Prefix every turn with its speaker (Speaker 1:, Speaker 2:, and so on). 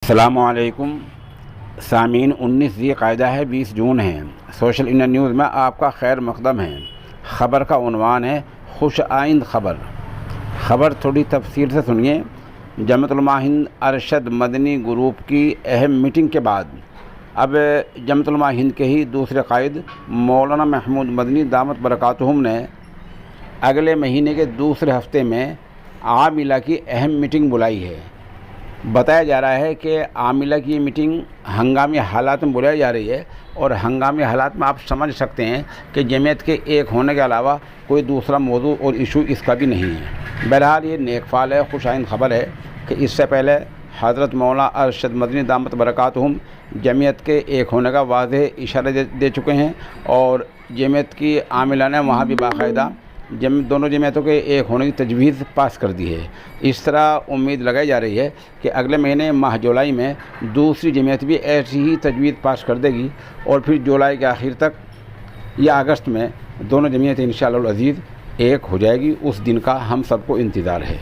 Speaker 1: अस्सलामुअलैकुम सामीन। 19 ज़िलक़ाइदा है, 20 जून है। सोशल इंडिया न्यूज़ में आपका खैर मक़दम है। ख़बर का उन्वान है खुश आइंद ख़बर। ख़बर थोड़ी तफसील से सुनिए। जमात उलमा हिंद अरशद मदनी ग्रुप की अहम मीटिंग के बाद अब जमात उलमा हिंद के ही दूसरे कायद मौलाना महमूद मदनी दामत बरकातुहुम ने अगले महीने के दूसरे हफ्ते में आमिला की अहम मीटिंग बुलाई है। बताया जा रहा है कि आमिला की मीटिंग हंगामी हालात में बुलाई जा रही है और हंगामी हालात में आप समझ सकते हैं कि जमीयत के एक होने के अलावा कोई दूसरा मौजू और इशू इसका भी नहीं है। बहरहाल ये नेकफाल है, खुशाइंद ख़बर है कि इससे पहले हज़रत मौलाना अरशद मदनी दामत बरकातुहुम जमीयत के एक होने का वाज़ेह इशारा दे चुके हैं और जमीयत की आमिला ने वहाँ भी बाकायदा दोनों जमीयतों के एक होने की तजवीज़ पास कर दी है। इस तरह उम्मीद लगाई जा रही है कि अगले महीने माह जुलाई में दूसरी जमीयत भी ऐसी ही तजवीज़ पास कर देगी और फिर जुलाई के आखिर तक या अगस्त में दोनों जमीयतें इंशाअल्लाह अज़ीज़ एक हो जाएगी। उस दिन का हम सबको इंतज़ार है।